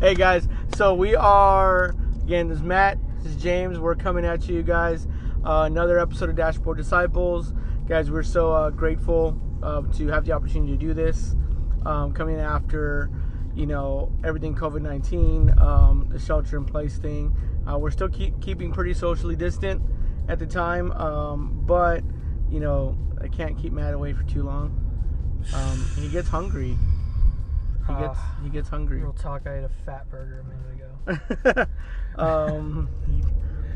Hey guys, so we are, again, this is Matt, this is James. We're coming at you guys. Another episode of Dashboard Disciples. Guys, we're so grateful to have the opportunity to do this. Coming after, everything COVID-19, the shelter-in-place thing. We're still keeping pretty socially distant at the time, but, I can't keep Matt away for too long. He gets hungry. He gets hungry. Real talk, I ate a fat burger a minute ago.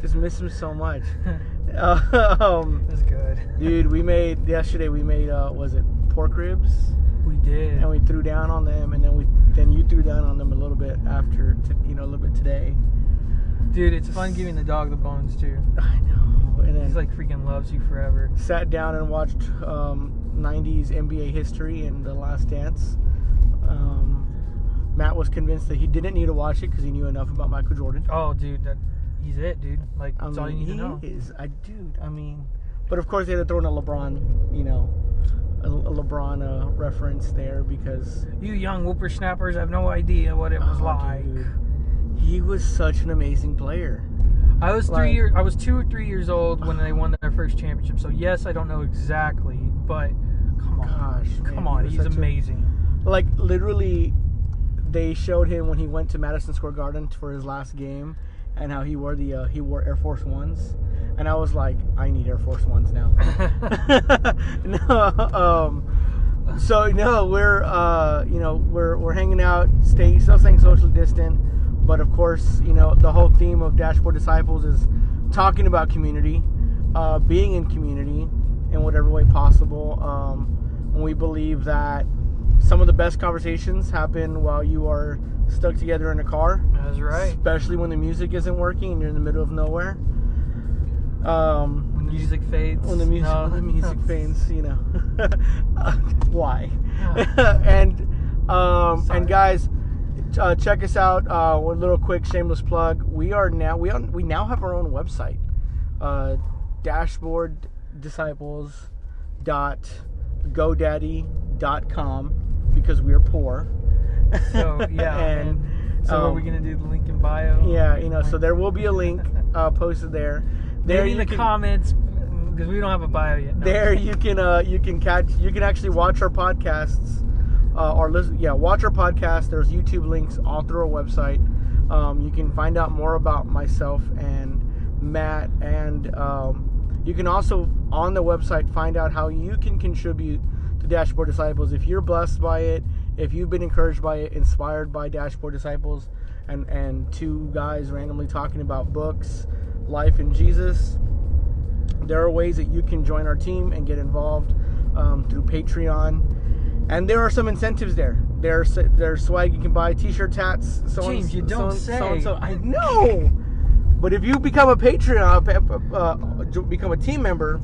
Just miss him so much. It's good. Dude, yesterday we made was it pork ribs? We did. And we threw down on them, and then you threw down on them a little bit after, a little bit today. Dude, it's fun giving the dog the bones too. I know. And then he's like freaking loves you forever. Sat down and watched 90s NBA history and The Last Dance. Matt was convinced that he didn't need to watch it because he knew enough about Michael Jordan. Oh, dude, he's it, dude. Like, that's all you need to know. He is. But of course they had to throw in a LeBron, a LeBron reference there because... You young whippersnappers have no idea what it was like. Dude. He was such an amazing player. I was 2 or 3 years old when they won their first championship. So yes, I don't know exactly, but come on, he's amazing. Literally, they showed him when he went to Madison Square Garden for his last game, and how he wore Air Force Ones, and I was like, I need Air Force Ones now. We're hanging out, still staying socially distant. But of course, the whole theme of Dashboard Disciples is talking about community, being in community in whatever way possible. And we believe that some of the best conversations happen while you are stuck together in a car. That's right. Especially when the music isn't working and you're in the middle of nowhere. When the music fades. When the music fades, why? And guys, check us out. One little quick shameless plug. We now have our own website, dashboarddisciples.godaddy.com, because we're poor. So yeah, and so are we gonna do the link in bio? Yeah, so there will be a link posted there. There in the comments, because we don't have a bio yet. No. There you can actually watch our podcasts. Watch our podcast. There's YouTube links all through our website. You can find out more about myself and Matt, and you can also on the website find out how you can contribute to Dashboard Disciples. If you're blessed by it, if you've been encouraged by it, inspired by Dashboard Disciples, and two guys randomly talking about books, life, and Jesus, there are ways that you can join our team and get involved through Patreon. And there are some incentives there. There's swag you can buy, t-shirts, hats, James, you don't say. I know. But if you become a Patreon, become a team member,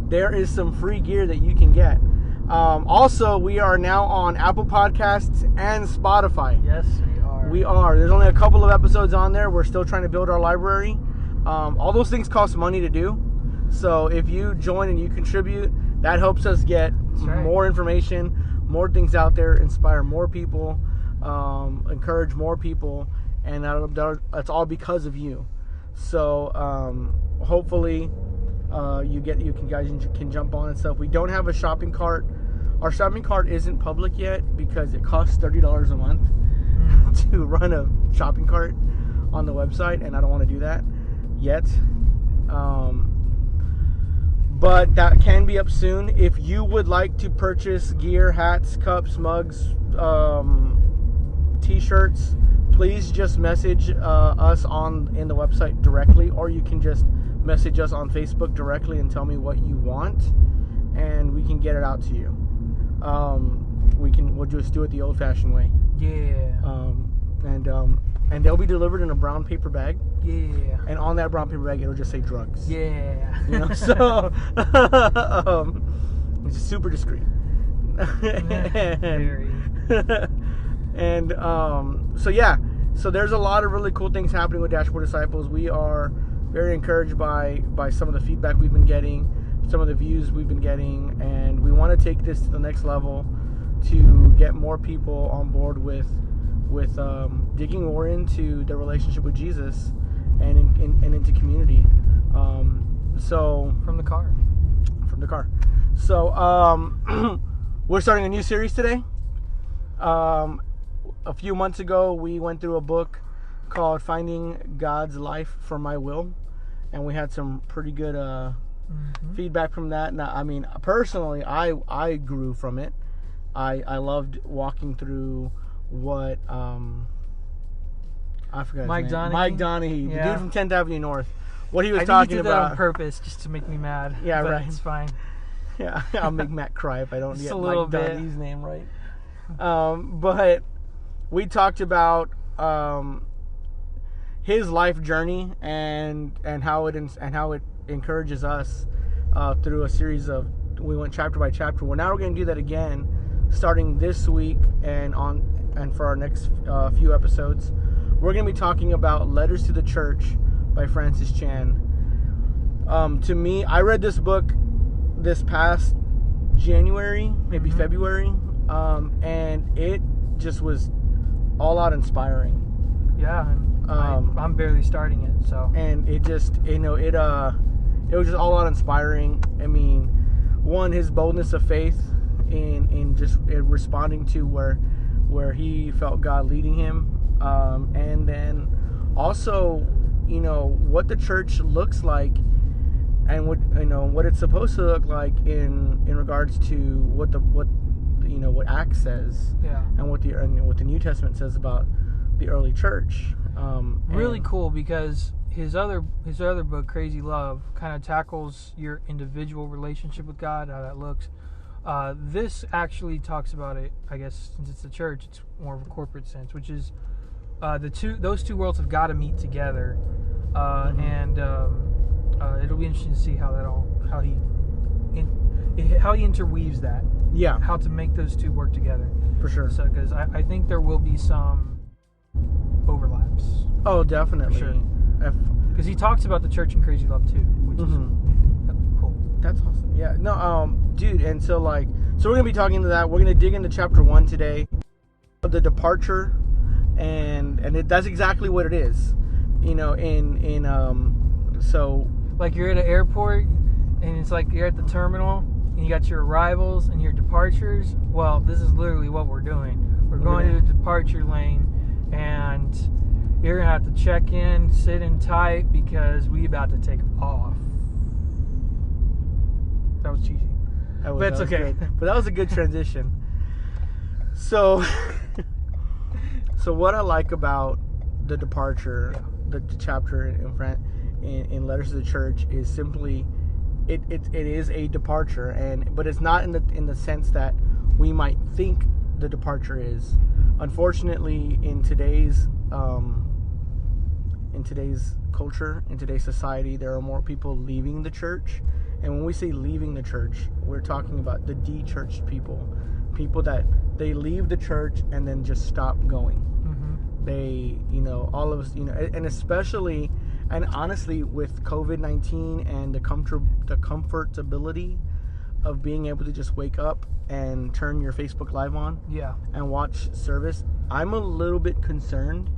there is some free gear that you can get. Also, we are now on Apple Podcasts and Spotify. Yes, we are. We are. There's only a couple of episodes on there. We're still trying to build our library. All those things cost money to do. So if you join and you contribute, that helps us get more information, more things out there, inspire more people, encourage more people, and that's all because of you. So hopefully you guys can jump on and stuff. We don't have a shopping cart. Our shopping cart isn't public yet because it costs $30 a month to run a shopping cart on the website, and I don't want to do that yet. But that can be up soon. If you would like to purchase gear, hats, cups, mugs, t-shirts, please just message us in the website directly, or you can just message us on Facebook directly and tell me what you want, and we can get it out to you. We'll just do it the old-fashioned way. Yeah. And they'll be delivered in a brown paper bag. Yeah. And on that brown paper bag, it'll just say drugs. Yeah. So it's super discreet. Very. So there's a lot of really cool things happening with Dashboard Disciples. We are very encouraged by some of the feedback we've been getting, some of the views we've been getting, and we want to take this to the next level. to get more people on board with digging more into their relationship with Jesus and into community. So from the car. So we're starting a new series today. A few months ago, we went through a book called Finding God's Life for My Will, and we had some pretty good feedback from that. Now, I mean, personally, I grew from it. I loved walking through what I forgot Mike his name. Donahue? Mike Donahue, the Yeah. dude from 10th Avenue North. What he was I talking think you did that about on purpose just to make me mad. Yeah, but right. It's fine. Yeah, I'll make Matt cry if I don't Just get a little Mike bit. Donahue's name right. But we talked about his life journey and how it encourages us through a series of, we went chapter by chapter. Well, now we're going to do that again, starting this week and for our next few episodes. We're going to be talking about Letters to the Church by Francis Chan. To me, I read this book this past January, maybe February, and it just was all out inspiring. Yeah, and I'm barely starting it, so. And it just, it was just all out inspiring. I mean, one, his boldness of faith in just responding to where he felt God leading him, and then also, what the church looks like, and what it's supposed to look like in regards to what Acts says, yeah, and what the New Testament says about the early church. Really cool, because his other book, Crazy Love, kind of tackles your individual relationship with God, how that looks. This actually talks about it. I guess since it's the church, it's more of a corporate sense, which is those two worlds have got to meet together, and it'll be interesting to see how he interweaves that. Yeah, How to make those two work together. for sure. So, because I think there will be some overlaps. Oh, definitely. For sure. Because he talks about the church in Crazy Love too, which is cool. That's awesome. Yeah. No, dude. And so we're gonna be talking to that. We're gonna dig into chapter 1 today, the departure, and that's exactly what it is. So. Like you're at an airport, and it's like you're at the terminal, and you got your arrivals and your departures. Well, this is literally what we're doing. We're going to the departure lane, and you're gonna have to check in, sit in tight, because we about to take off. That was cheesy. But it's okay. Good. But that was a good transition. So what I like about the departure, the chapter in Letters to the Church, is simply it is a departure, but it's not in the sense that we might think the departure is. Unfortunately, in today's culture, in today's society, there are more people leaving the church. And when we say leaving the church, we're talking about the de-churched people that they leave the church and then just stop going. They, all of us, and especially, and honestly, with COVID-19 and the comfortability of being able to just wake up and turn your Facebook Live on, and watch service, I'm a little bit concerned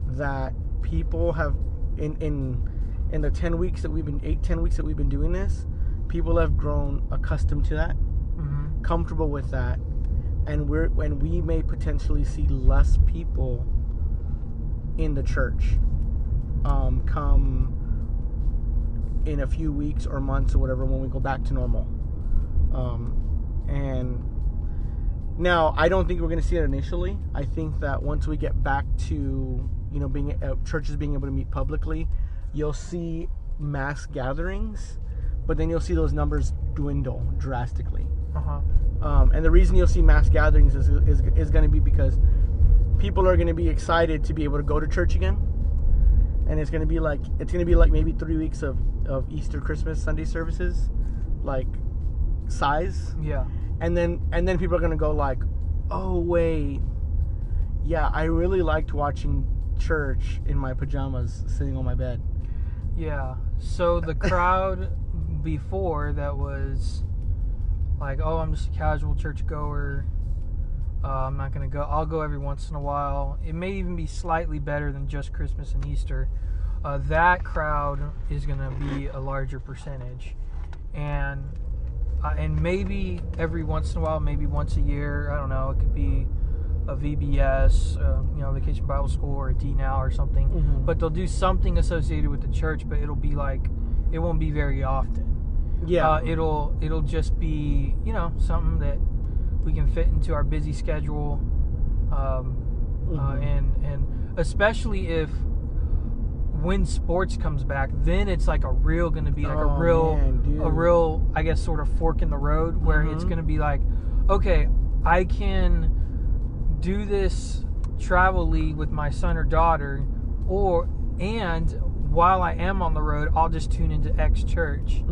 that people have, in the 10 weeks that we've been doing this, people have grown accustomed to that, comfortable with that, and we may potentially see less people in the church come in a few weeks or months or whatever, when we go back to normal. And now, I don't think we're going to see it initially. I think that once we get back to churches being able to meet publicly, you'll see mass gatherings, but then you'll see those numbers dwindle drastically. And the reason you'll see mass gatherings is going to be because people are going to be excited to be able to go to church again, and it's going to be like maybe 3 weeks of Easter, Christmas, Sunday services, like size. Yeah. And then people are going to go like, oh wait, yeah, I really liked watching church in my pajamas sitting on my bed. Yeah. So the crowd before that was like, oh, I'm just a casual churchgoer, I'm not going to go. I'll go every once in a while. It may even be slightly better than just Christmas and Easter. That crowd is going to be a larger percentage. And maybe every once in a while, maybe once a year, I don't know, it could be a VBS, Vacation Bible School, or a D-Now or something. Mm-hmm. But they'll do something associated with the church, but it'll be like, it won't be very often. Yeah. It'll just be, something that we can fit into our busy schedule. And especially if when sports comes back, then it's like a real, I guess, sort of fork in the road where it's going to be like, okay, I can do this travel league with my son or daughter, and while I am on the road, I'll just tune into X church,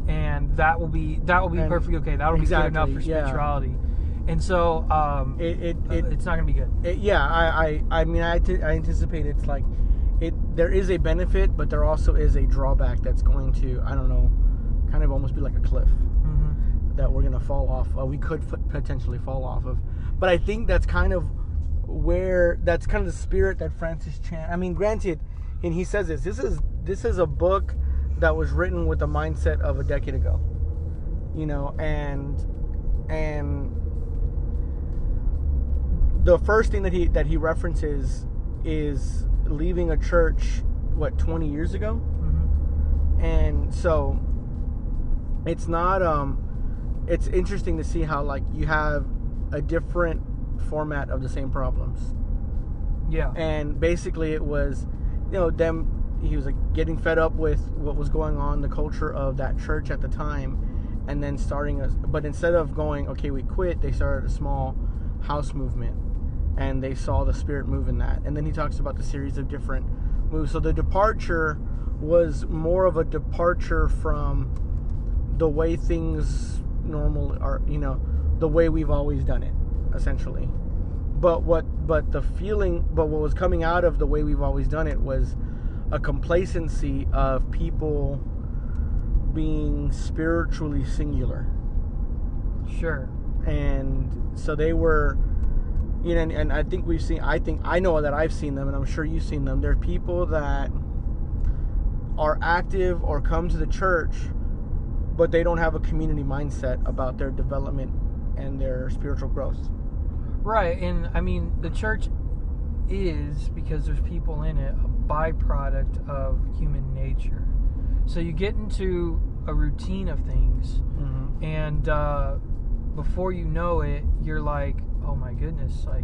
and that will be perfectly okay. That'll be good enough for spirituality. And so it's not going to be good. I anticipate it's like there is a benefit, but there also is a drawback that's going to, I don't know, kind of almost be like a cliff that we're going to fall off. We could potentially fall off of. But I think that's kind of the spirit that Francis Chan. I mean, granted, and he says this is a book that was written with the mindset of a decade ago, and the first thing that he references is leaving a church 20 years ago. And so it's not it's interesting to see how, like, you have a different format of the same problems. And basically it was, he was like getting fed up with what was going on, the culture of that church at the time, and then but instead of going, okay, we quit, they started a small house movement, and they saw the Spirit move in that. And then he talks about the series of different moves. So the departure was more of a departure from the way things normal are, the way we've always done it, essentially. But what was coming out of the way we've always done it was a complacency of people being spiritually singular. Sure. And so they were, and I think I know that I've seen them, and I'm sure you've seen them. They're people that are active or come to the church, but they don't have a community mindset about their development and their spiritual growth. Right. And I mean, the church is, because there's people in it, a byproduct of human nature. So you get into a routine of things, and before you know it, you're like, oh my goodness, like,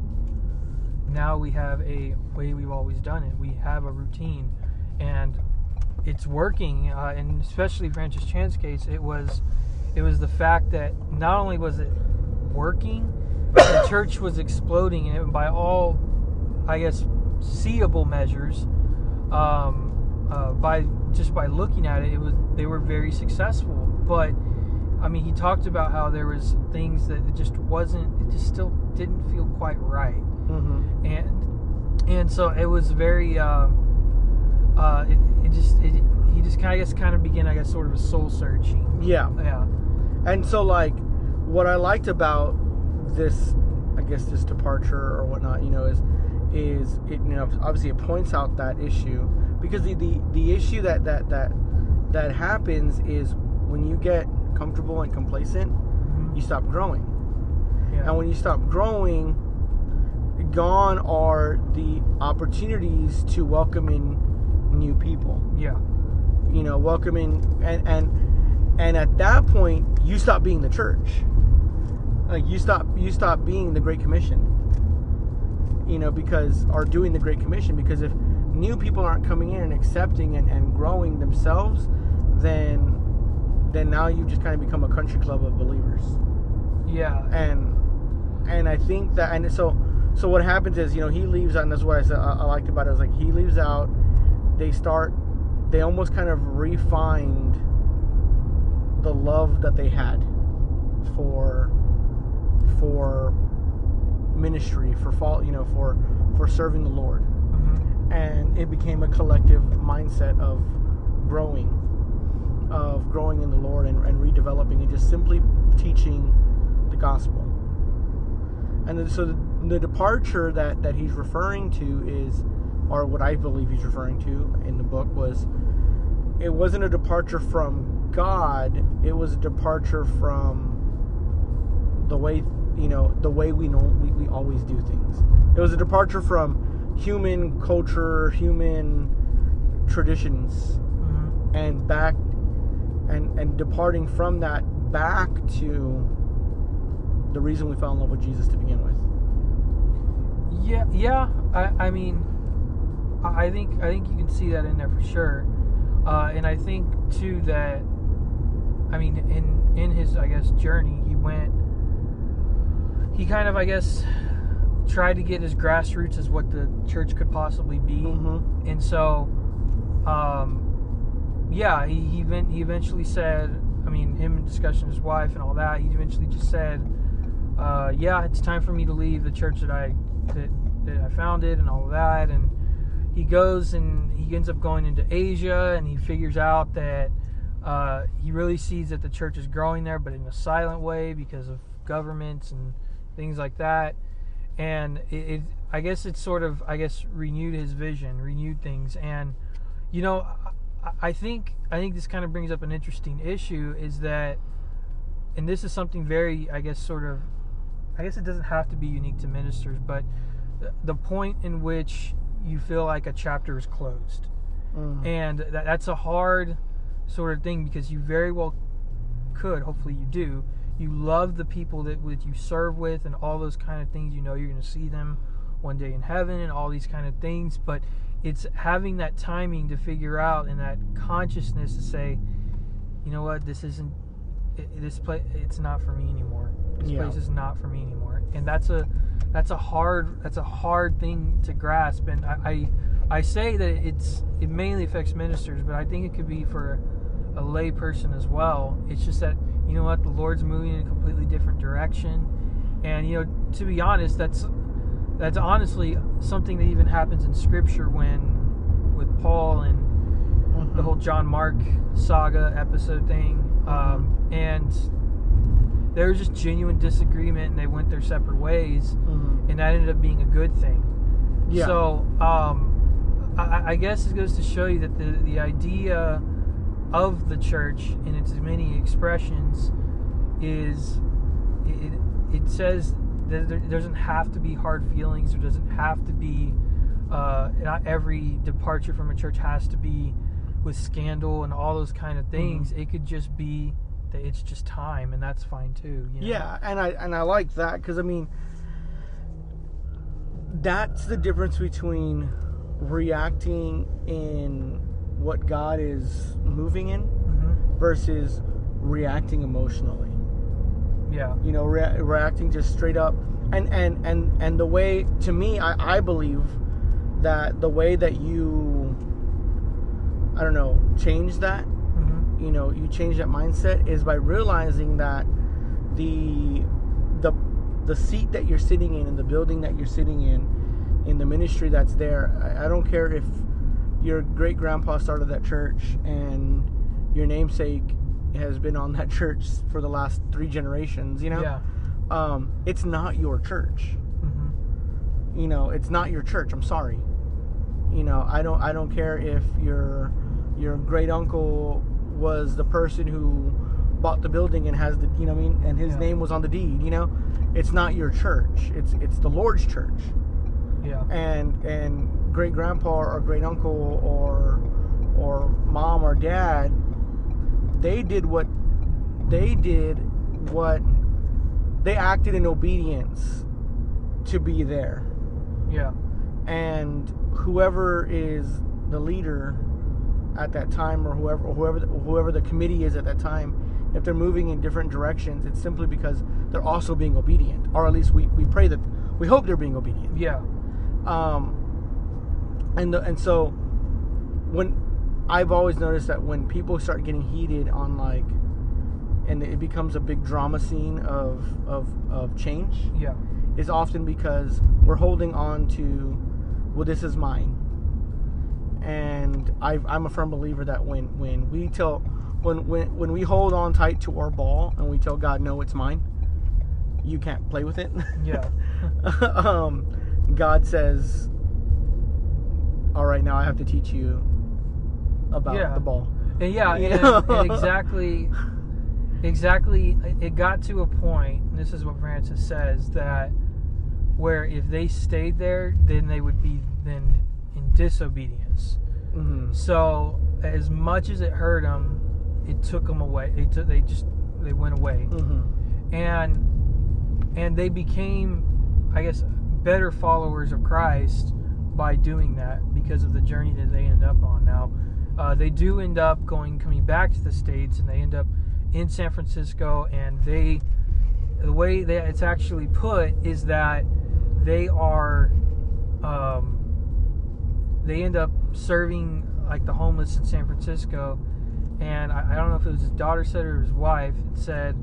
now we have a way we've always done it. We have a routine, and it's working. And especially Francis Chan's case, it was the fact that not only was it working, the church was exploding, and by all, I guess, seeable measures, by looking at it, they were very successful. But I mean, he talked about how there was things that it just still didn't feel quite right, and so it was very he just kind of began, I guess, sort of a soul searching. Yeah. And so, like, what I liked about this, I guess, this departure or whatnot, is it, obviously it points out that issue, because the issue that happens is when you get comfortable and complacent, you stop growing. And when you stop growing, gone are the opportunities to welcome in new people. Welcoming, and at that point you stop being the church. Like, you stop being the Great Commission. Doing the Great Commission, because if new people aren't coming in and accepting and growing themselves, then now you just kind of become a country club of believers. And I think that, and so what happens is, he leaves out, and that's what I said I liked about it. I was like, he leaves out, they almost kind of refined the love that they had for ministry, for serving the Lord. And it became a collective mindset of growing in the Lord and redeveloping and just simply teaching the gospel. And so the departure that he's referring to is, or what I believe he's referring to in the book, was it wasn't a departure from God, it was a departure from the way, the way we always do things. It was a departure from human culture, human traditions, and back, and departing from that back to the reason we fell in love with Jesus to begin with. Yeah. I mean, I think you can see that in there for sure, and I think too that, I mean, in his, I guess, journey, he kind of, I guess, tried to get as grassroots as what the church could possibly be, and so, he eventually said, I mean, him in discussion with his wife and all that, he eventually just said, it's time for me to leave the church that I founded and all of that. And he goes and he ends up going into Asia, and he figures out that he really sees that the church is growing there, but in a silent way because of governments and things like that. And I guess it sort of, renewed his vision, renewed things. And I think this kind of brings up an interesting issue, is that, and this is something very, I guess it doesn't have to be unique to ministers, but the point in which you feel like a chapter is closed. And that's a hard sort of thing, because you very well could, hopefully you do, you love the people that you serve with and all those kind of things, you're going to see them one day in heaven and all these kind of things, but it's having that timing to figure out, and that consciousness to say, you know what, this place, it's not for me anymore. This place is not for me anymore. And that's a hard thing to grasp. And I say that it mainly affects ministers, but I think it could be for a lay person as well. It's just that, you know what, the Lord's moving in a completely different direction. And, to be honest, that's honestly something that even happens in Scripture with Paul and the whole John Mark saga episode thing. And there was just genuine disagreement, and they went their separate ways, and that ended up being a good thing. Yeah. So I guess it goes to show you that the idea of the church in its many expressions is, it says that there doesn't have to be hard feelings. There doesn't have to be, not every departure from a church has to be with scandal and all those kind of things. It could just be that it's just time, and that's fine too. Yeah, and I like that, because I mean, that's the difference between reacting in what God is moving in versus reacting emotionally. Yeah, reacting just straight up, and the way, to me, I believe that the way that you, I don't know, change that, you change that mindset, is by realizing that the seat that you're sitting in the building that you're sitting in the ministry that's there, I don't care if your great grandpa started that church and your namesake has been on that church for the last 3 generations, it's not your church. It's not your church. I'm sorry. I don't care if your great uncle was the person who bought the building and has the, and his name was on the deed. It's not your church. It's the Lord's church. Yeah. And great grandpa or great uncle or mom or dad, they acted in obedience to be there. Yeah. And whoever is the leader at that time, or whoever the committee is at that time, if they're moving in different directions, it's simply because they're also being obedient, or at least we pray that, we hope they're being obedient. Yeah. And so when I've always noticed that when people start getting heated on, like, and it becomes a big drama scene of change, is often because we're holding on to, well, this is mine. And I'm a firm believer that when we hold on tight to our ball and we tell God, no, it's mine, you can't play with it. Yeah. God says, all right, now I have to teach you about the ball. And exactly, it got to a point, and this is what Francis says, that where if they stayed there, then they would be then in disobedience. Mm-hmm. So as much as it hurt them, it took them away. They went away. Mm-hmm. And they became, I guess, better followers of Christ by doing that because of the journey that they end up on. Now, they do end up coming back to the States, and they end up in San Francisco, and the way that it's actually put is that they end up serving like the homeless in San Francisco, and I don't know if it was his daughter said or his wife said,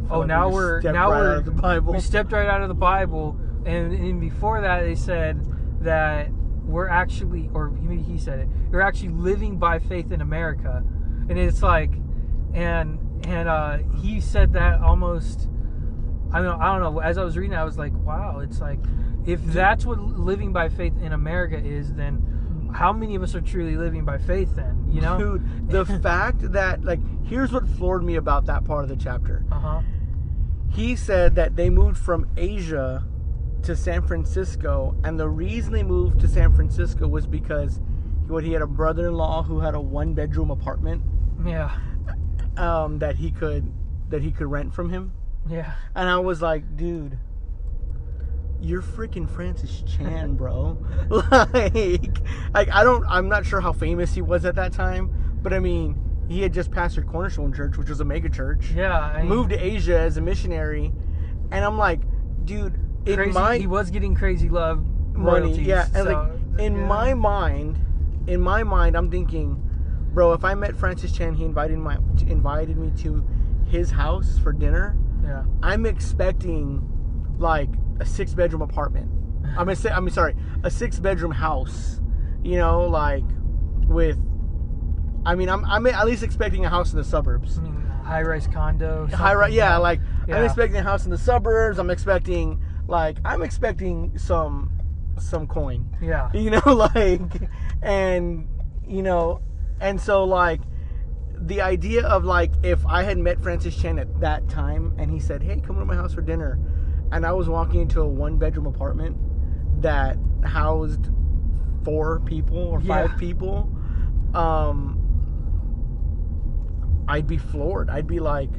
"Oh, now we stepped right out of the Bible," and before that they said that we're actually, or maybe he said it, we're actually living by faith in America, and it's like, and he said that almost. I don't know. As I was reading, I was like, wow, it's like, if that's what living by faith in America is, then how many of us are truly living by faith then, you know? Dude, the fact that, like, here's what floored me about that part of the chapter. Uh-huh. He said that they moved from Asia to San Francisco, and the reason they moved to San Francisco was because he had a brother-in-law who had a one-bedroom apartment. Yeah. That he could rent from him. Yeah. And I was like, dude, you're freaking Francis Chan, bro. I'm not sure how famous he was at that time, but I mean, he had just pastored Cornerstone Church, which was a mega church. Yeah. Moved to Asia as a missionary, and I'm like, dude, he was getting Crazy Love royalties. Yeah, and so, like in my mind, I'm thinking, bro, if I met Francis Chan, he invited me to his house for dinner. Yeah. I'm expecting like a 6-bedroom apartment. a 6-bedroom house. You know, like with. I mean, I'm at least expecting a house in the suburbs. I mean, high-rise condo. High-rise, yeah. Like yeah. I'm expecting a house in the suburbs. I'm expecting some coin. Yeah. You know, like, and you know, and so like. The idea of like if I had met Francis Chan at that time and he said, "Hey, come to my house for dinner," and I was walking into a 1-bedroom apartment that housed 4 people or 5 people, I'd be floored. I'd be like,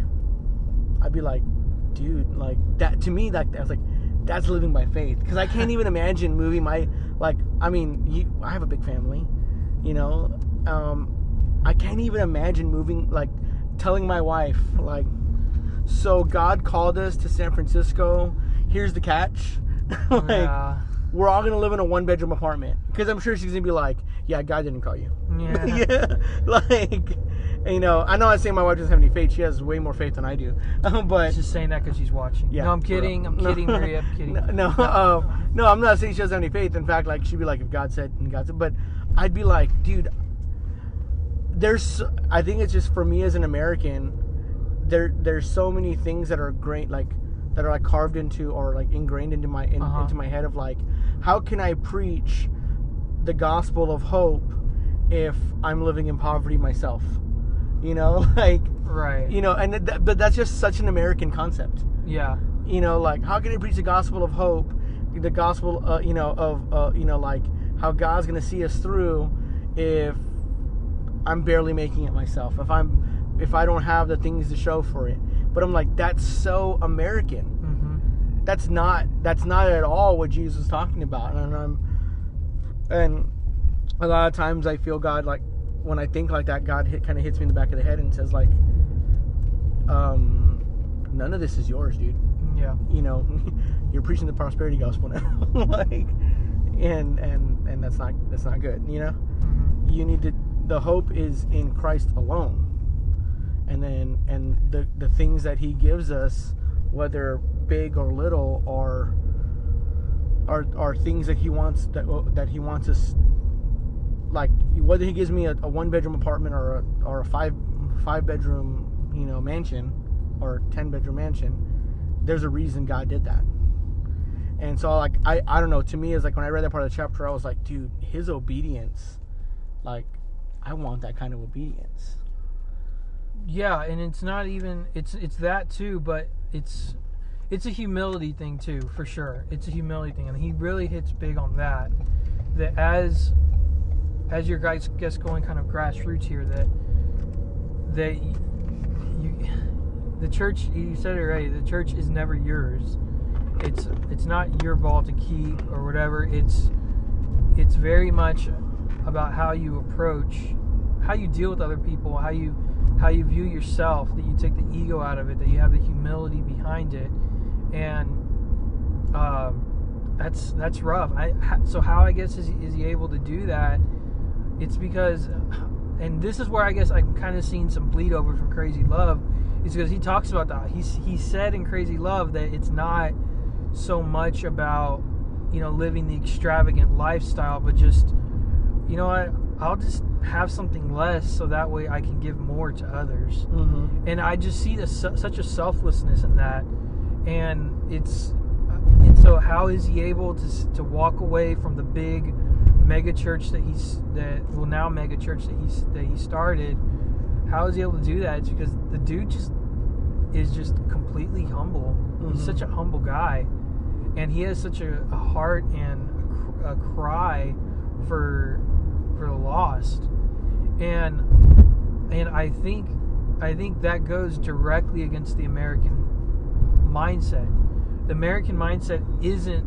dude, like that to me, like I was like, that's living by faith, because I can't even imagine moving I have a big family, you know. I can't even imagine moving, like, telling my wife, like, so God called us to San Francisco. Here's the catch. We're all going to live in a 1-bedroom apartment. Because I'm sure she's going to be like, yeah, God didn't call you. Yeah. Yeah. Like, you know, I know I'm saying my wife doesn't have any faith. She has way more faith than I do. But she's just saying that because she's watching. Yeah, no, I'm kidding. I'm kidding, Maria. I'm kidding. No, I'm not saying she doesn't have any faith. In fact, like, she'd be like, if God said, and God said. But I'd be like, dude, I think it's just for me as an American, there's so many things that are great, like that are like carved into or like ingrained into my into my head of like, how can I preach the gospel of hope if I'm living in poverty myself? You know, like, right? You know, but that's just such an American concept. Yeah. You know, like, how can I preach the gospel of hope, the gospel, you know, of you know, like how God's gonna see us through if I'm barely making it myself, if I don't have the things to show for it. But I'm like, that's so American. Mm-hmm. That's not at all what Jesus was talking about. And a lot of times I feel God, like, when I think like that, God kind of hits me in the back of the head and says, like, none of this is yours, dude. Yeah. You know, you're preaching the prosperity gospel now. Like, and that's not good, you know? Mm-hmm. You need to. The hope is in Christ alone, and the things that He gives us, whether big or little, are things that He wants that He wants us, like whether He gives me a 1-bedroom apartment or a 5-bedroom, you know, mansion or 10-bedroom mansion. There's a reason God did that, And so, like, I don't know. To me, it's like when I read that part of the chapter, I was like, dude, his obedience, like, I want that kind of obedience. Yeah, and it's not even it's that too, but it's a humility thing too, for sure. It's a humility thing, and he really hits big on that. That as your guys going kind of grassroots here, that you the church, you said it right. The church is never yours. It's not your ball to keep or whatever. It's very much about how you approach, how you deal with other people, how you view yourself, that you take the ego out of it, that you have the humility behind it, and that's rough. So how, I guess, is he able to do that? It's because, and this is where I guess I'm kind of seeing some bleed over from Crazy Love, is because he talks about that. He said in Crazy Love that it's not so much about, living the extravagant lifestyle, but just, I'll just have something less so that way I can give more to others. Mm-hmm. And I just see such a selflessness in that. And so how is he able to walk away from the big mega church that he started? How is he able to do that? It's because the dude is just completely humble. Mm-hmm. He's such a humble guy, and he has such a heart and a cry for the lost, and I think that goes directly against the American mindset. The American mindset isn't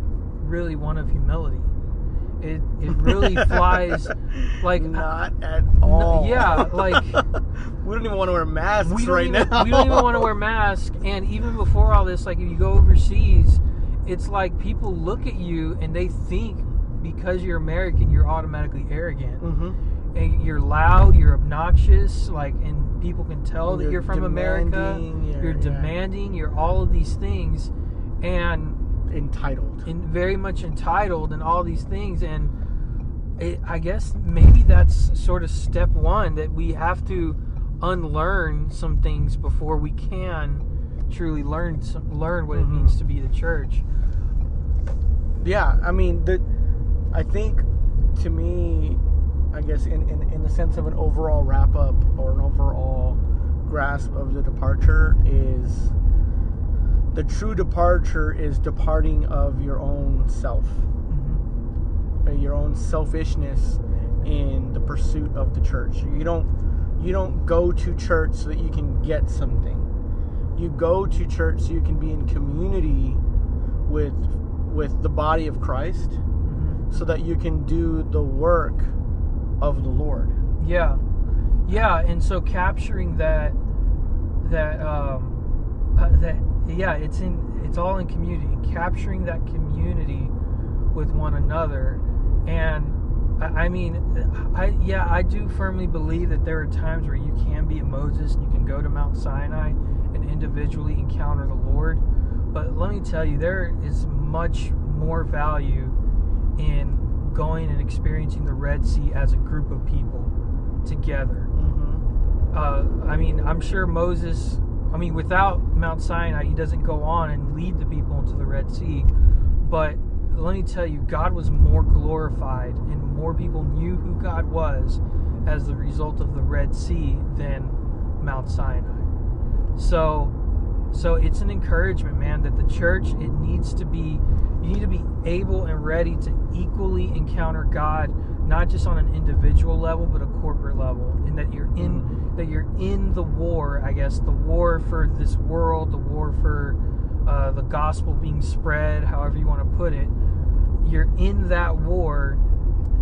really one of humility. It really flies like not at all. Yeah, like we don't even want to wear masks now. We don't even want to wear masks. And even before all this, like if you go overseas, it's like people look at you and they think because you're American, you're automatically arrogant. Mm-hmm. And you're loud, you're obnoxious, like, and people can tell that you're from America. You're demanding, you're all of these things, and entitled, and very much entitled, and all these things. And I guess maybe that's sort of step one, that we have to unlearn some things before we can truly learn what it means to be the church. Yeah, I mean, I think, to me, I guess in the sense of an overall wrap up or an overall grasp of the departure, is the true departure is departing of your own self, your own selfishness in the pursuit of the church. You don't go to church so that you can get something. You go to church so you can be in community with the body of Christ, so that you can do the work of the Lord. Yeah, and so capturing it's all in community, and capturing that community with one another. And I do firmly believe that there are times where you can be a Moses and you can go to Mount Sinai and individually encounter the Lord. But let me tell you, there is much more value in going and experiencing the Red Sea as a group of people together. I'm sure Moses, without Mount Sinai, he doesn't go on and lead the people into the Red Sea. But let me tell you, God was more glorified and more people knew who God was as the result of the Red Sea than Mount Sinai. So it's an encouragement, man, that the church, you need to be able and ready to equally encounter God, not just on an individual level, but a corporate level, and that you're in the war, I guess, the war for this world, the war for the gospel being spread, however you want to put it. You're in that war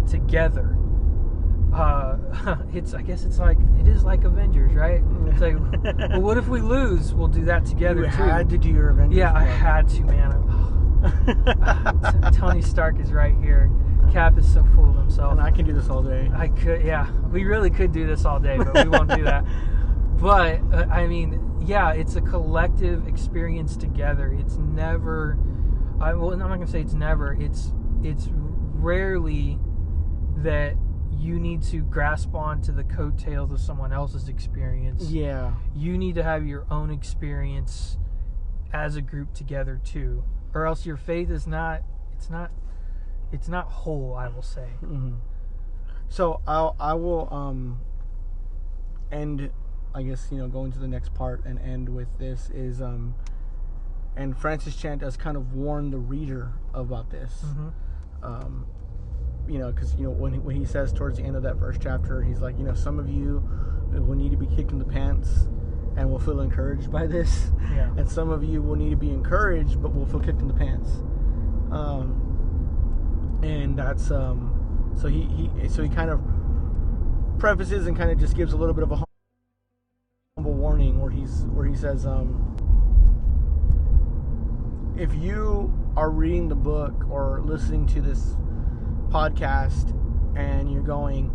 together. It is like Avengers, right? It's like, well, what if we lose? We'll do that together. You had to do your Avengers. Yeah, I had to, man. Tony Stark is right here. Cap is so full of himself. And I can do this all day. I could, yeah. We really could do this all day, but we won't do that. But, it's a collective experience together. It's never, I'm not going to say it's never. It's rarely that you need to grasp onto the coattails of someone else's experience. Yeah. You need to have your own experience as a group together too. or else your faith is not. It's not whole. I will say. Mm-hmm. So I will end. I guess going to the next part and end with this is and Francis Chan does kind of warn the reader about this. Mm-hmm. Because when he says towards the end of that first chapter, he's like, some of you will need to be kicked in the pants and will feel encouraged by this, Yeah. and some of you will need to be encouraged but will feel kicked in the pants. And that's so he kind of prefaces and kind of just gives a little bit of a humble warning where he says, if you are reading the book or listening to this podcast and you're going,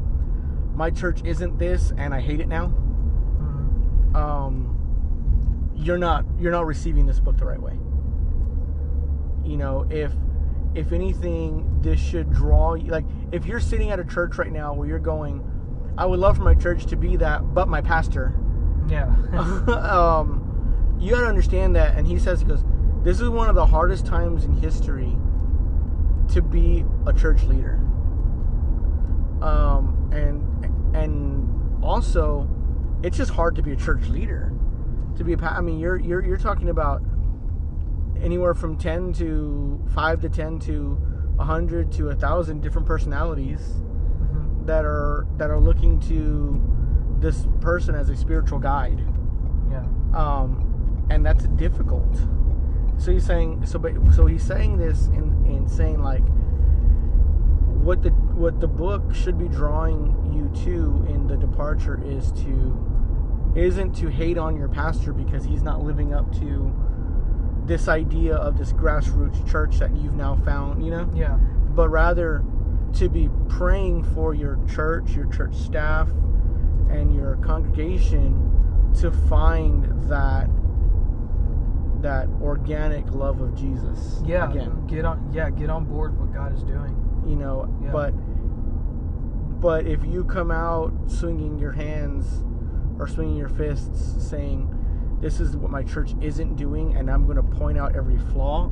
my church isn't this and I hate it now, you're not receiving this book the right way. If anything, this should draw you. Like, if you're sitting at a church right now where you're going, I would love for my church to be that, but my pastor. Yeah. You got to understand that. And he goes, this is one of the hardest times in history to be a church leader. And also, it's just hard to be a church leader. You're talking about anywhere from 5 to 10 to 100 to 1,000 different personalities that are looking to this person as a spiritual guide. Yeah. And that's difficult. So he's saying this in saying, like, what the book should be drawing you to in the departure isn't to hate on your pastor because he's not living up to this idea of this grassroots church that you've now found, Yeah. but rather to be praying for your church staff, and your congregation to find that organic love of Jesus. Yeah. Again. Get on board with what God is doing. Yeah. But if you come out swinging your hands or swinging your fists saying, this is what my church isn't doing and I'm going to point out every flaw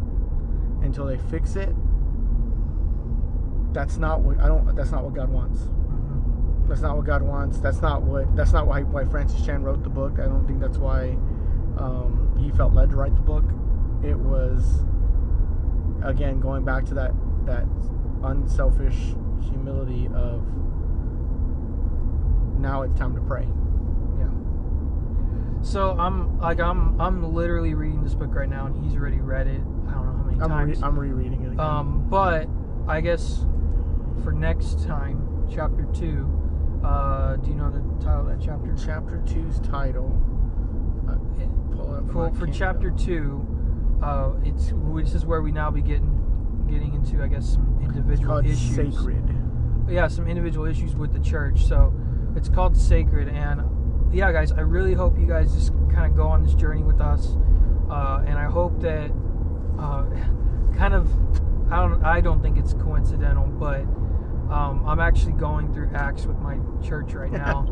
until they fix it, that's not what God wants. Mm-hmm. That's not what God wants. That's not why Francis Chan wrote the book. I don't think that's why he felt led to write the book. It was, again, going back to that unselfish humility of, now it's time to pray. Yeah. So I'm literally reading this book right now, and he's already read it. I don't know how many times. I'm rereading it again. But I guess for next time, chapter 2. Do you know the title of that chapter? Chapter 2's title. Pull up. For chapter 2, this is where we now be getting into, I guess, some individual issues. Sacred. Yeah, some individual issues with the church. So it's called Sacred, and yeah, guys, I really hope you guys just kind of go on this journey with us, and I hope that I don't think it's coincidental, but I'm actually going through Acts with my church right now.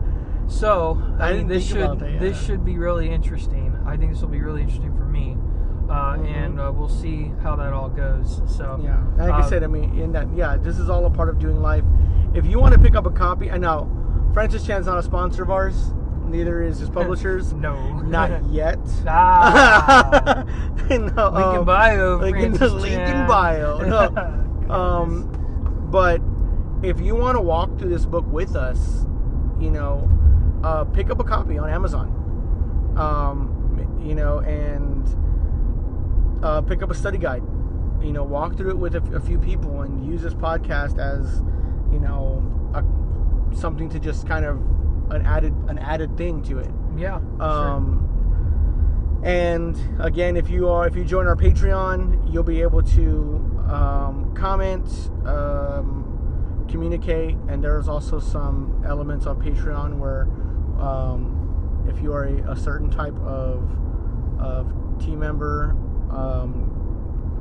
So this should be really interesting. I think this will be really interesting for me, and we'll see how that all goes. So yeah, like I said, this is all a part of doing life. If you want to pick up a copy, I know Francis Chan's not a sponsor of ours. Neither is his publishers. No, not yet. No, Link in bio. Link in bio. No. But if you want to walk through this book with us, pick up a copy on Amazon. And pick up a study guide. Walk through it with a few people and use this podcast as, something to just kind of an added thing to it. Yeah. Sure. And again, if you join our Patreon, you'll be able to comment, communicate, and there's also some elements on Patreon where if you are a certain type of team member,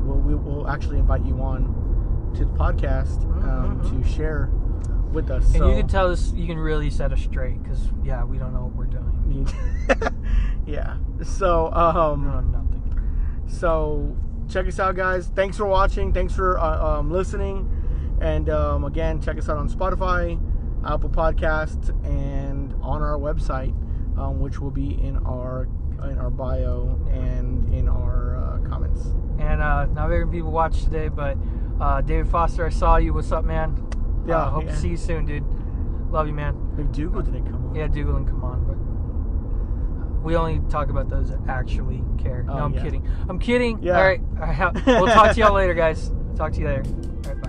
we will actually invite you on to the podcast to share with us. And you can tell us, you can really set us straight, because we don't know what we're doing. Yeah. So we don't know nothing. So check us out, guys. Thanks for watching. Thanks for listening. And again, check us out on Spotify, Apple Podcasts, and on our website, which will be in our bio and in our comments. And not very many people watched today, but David Foster, I saw you. What's up, man? Yeah. Hope to see you soon, dude. Love you, man. McDougal didn't come on. Yeah, Dougal didn't come on, but we only talk about those that actually care. No, I'm kidding. I'm kidding. Yeah. All right. We'll talk to y'all later, guys. Talk to you later. All right, bye.